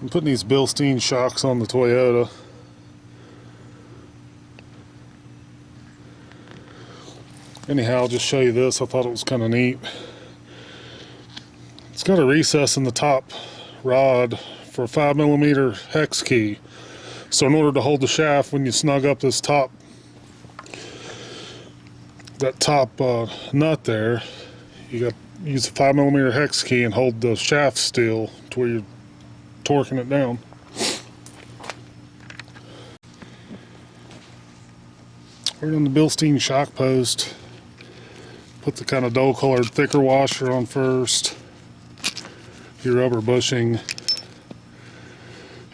I'm putting these Bilstein shocks on the Toyota. Anyhow, I'll just show you this. I thought it was kind of neat. It's got a recess in the top rod for a 5mm hex key. So in order to hold the shaft, when you snug up this top, that top nut there, you got to use a 5mm hex key and hold the shaft still to where you're torquing it down. We're on the Bilstein shock post. Put the kind of dull colored thicker washer on first, your rubber bushing,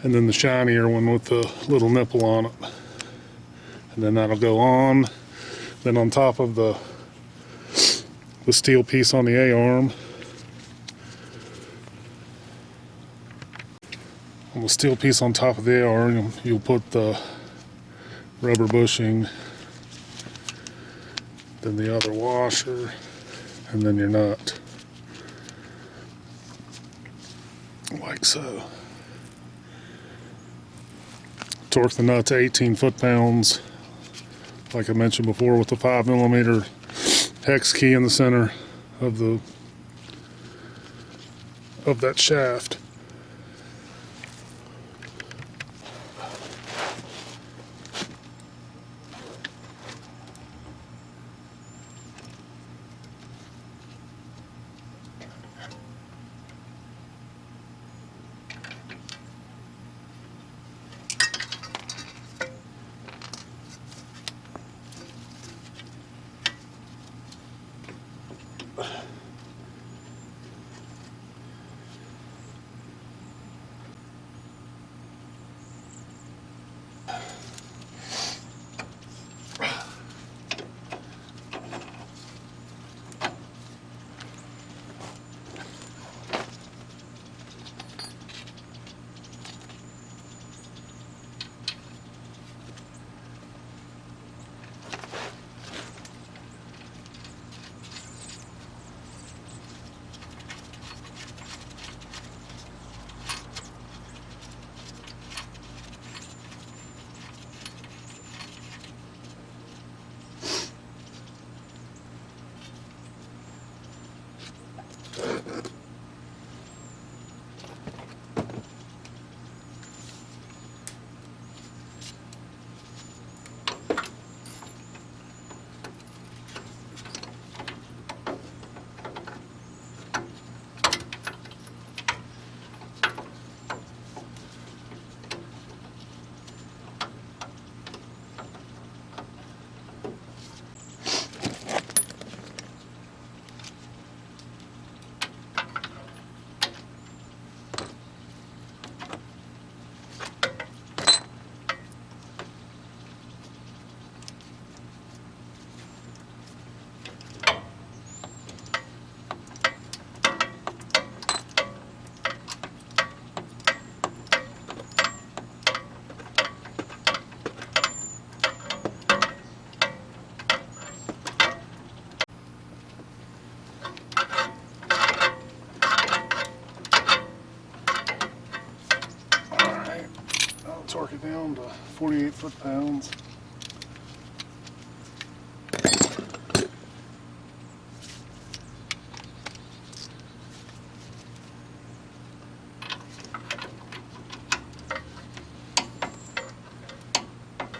and then the shinier one with the little nipple on it. And then that'll go on. Then on top of the steel piece on the A-arm, on the steel piece on top of the A-arm, you'll put the rubber bushing, then the other washer, and then your nut, like so. Torque the nut to 18 foot-pounds, like I mentioned before, with the 5mm hex key in the center of that shaft. Torque it down to 48 foot-pounds.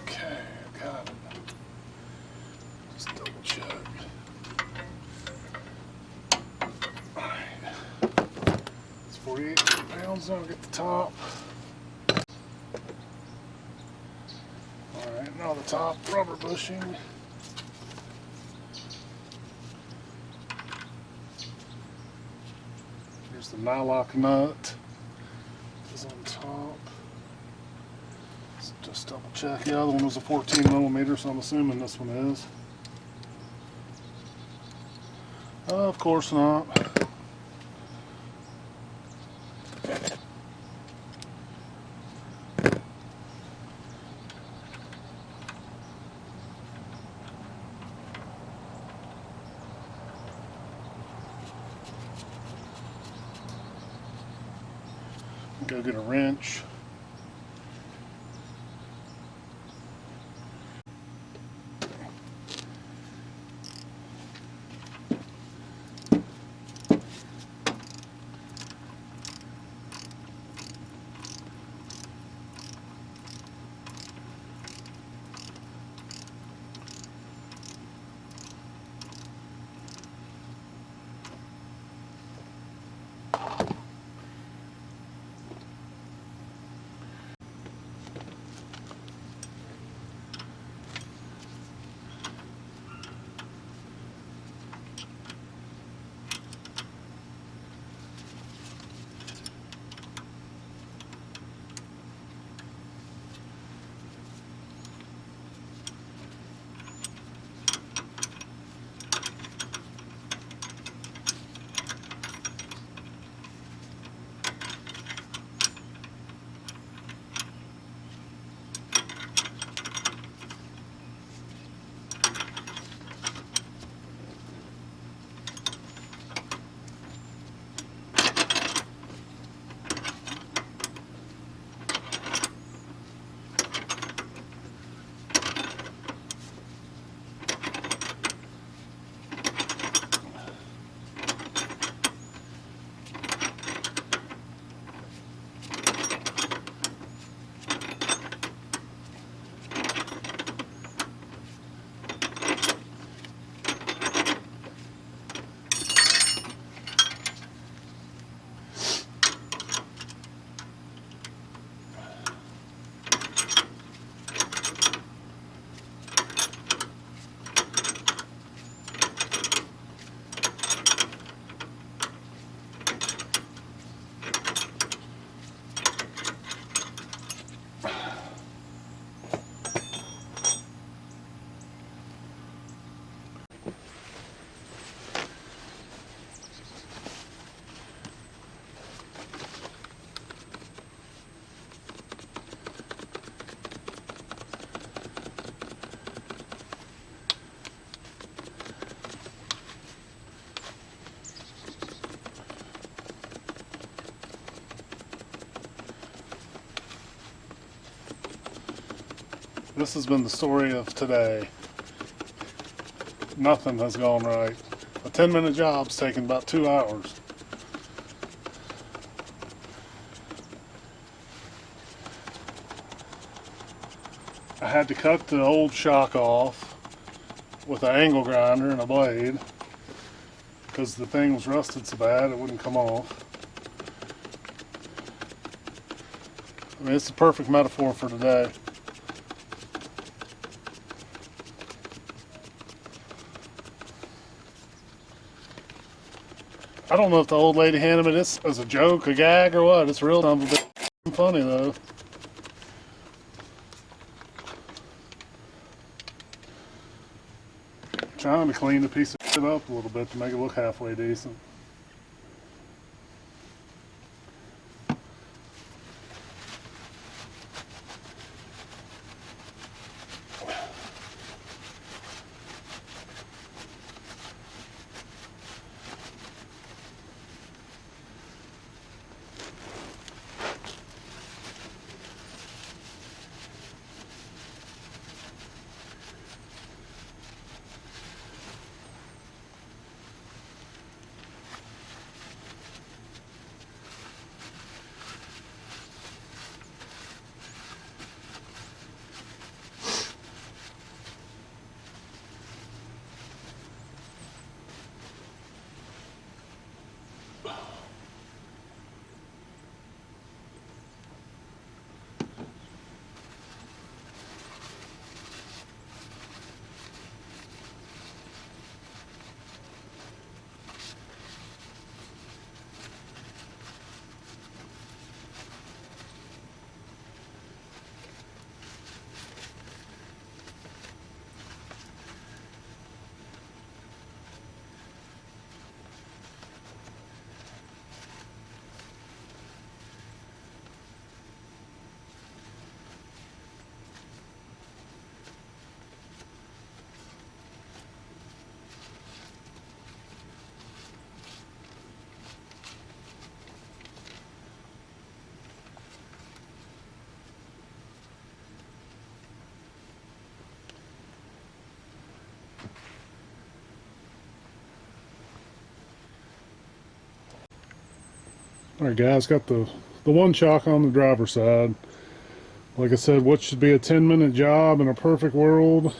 Okay, got it. Just double check. Alright. It's 48 foot-pounds, I'll get the top. Alright, now the top rubber bushing. Here's the nylock nut. Is on top. Let's just double check. The other one was a 14mm, so I'm assuming this one is. Of course not. Go get a wrench. This has been the story of today. Nothing has gone right. A 10-minute job's taken about 2 hours. I had to cut the old shock off with an angle grinder and a blade because the thing was rusted so bad it wouldn't come off. I mean, it's the perfect metaphor for today. I don't know if the old lady handed me this as a joke, a gag, or what. It's real dumb, but funny though. Trying to clean the piece of shit up a little bit to make it look halfway decent. Alright guys, got the one shock on the driver's side. Like I said, what should be a 10-minute job in a perfect world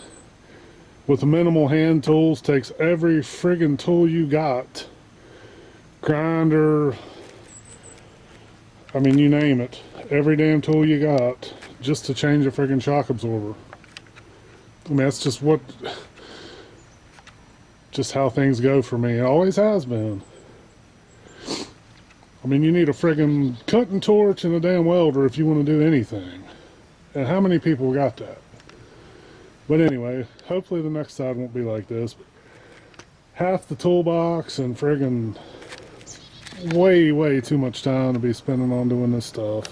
with minimal hand tools takes every friggin' tool you got. Grinder, I mean, you name it. Every damn tool you got just to change a friggin' shock absorber. I mean, that's just how things go for me. It always has been. I mean, you need a friggin' cutting torch and a damn welder if you want to do anything. And how many people got that? But anyway, hopefully the next side won't be like this. Half the toolbox and friggin' way too much time to be spending on doing this stuff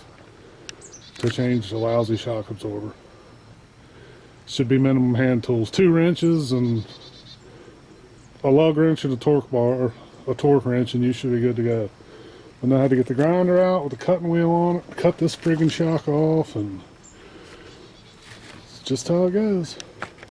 to change the lousy shock absorber. Should be minimum hand tools. 2 wrenches and a lug wrench and a torque bar, a torque wrench, and you should be good to go. I know how to get the grinder out with the cutting wheel on it, cut this friggin' shock off, and it's just how it goes.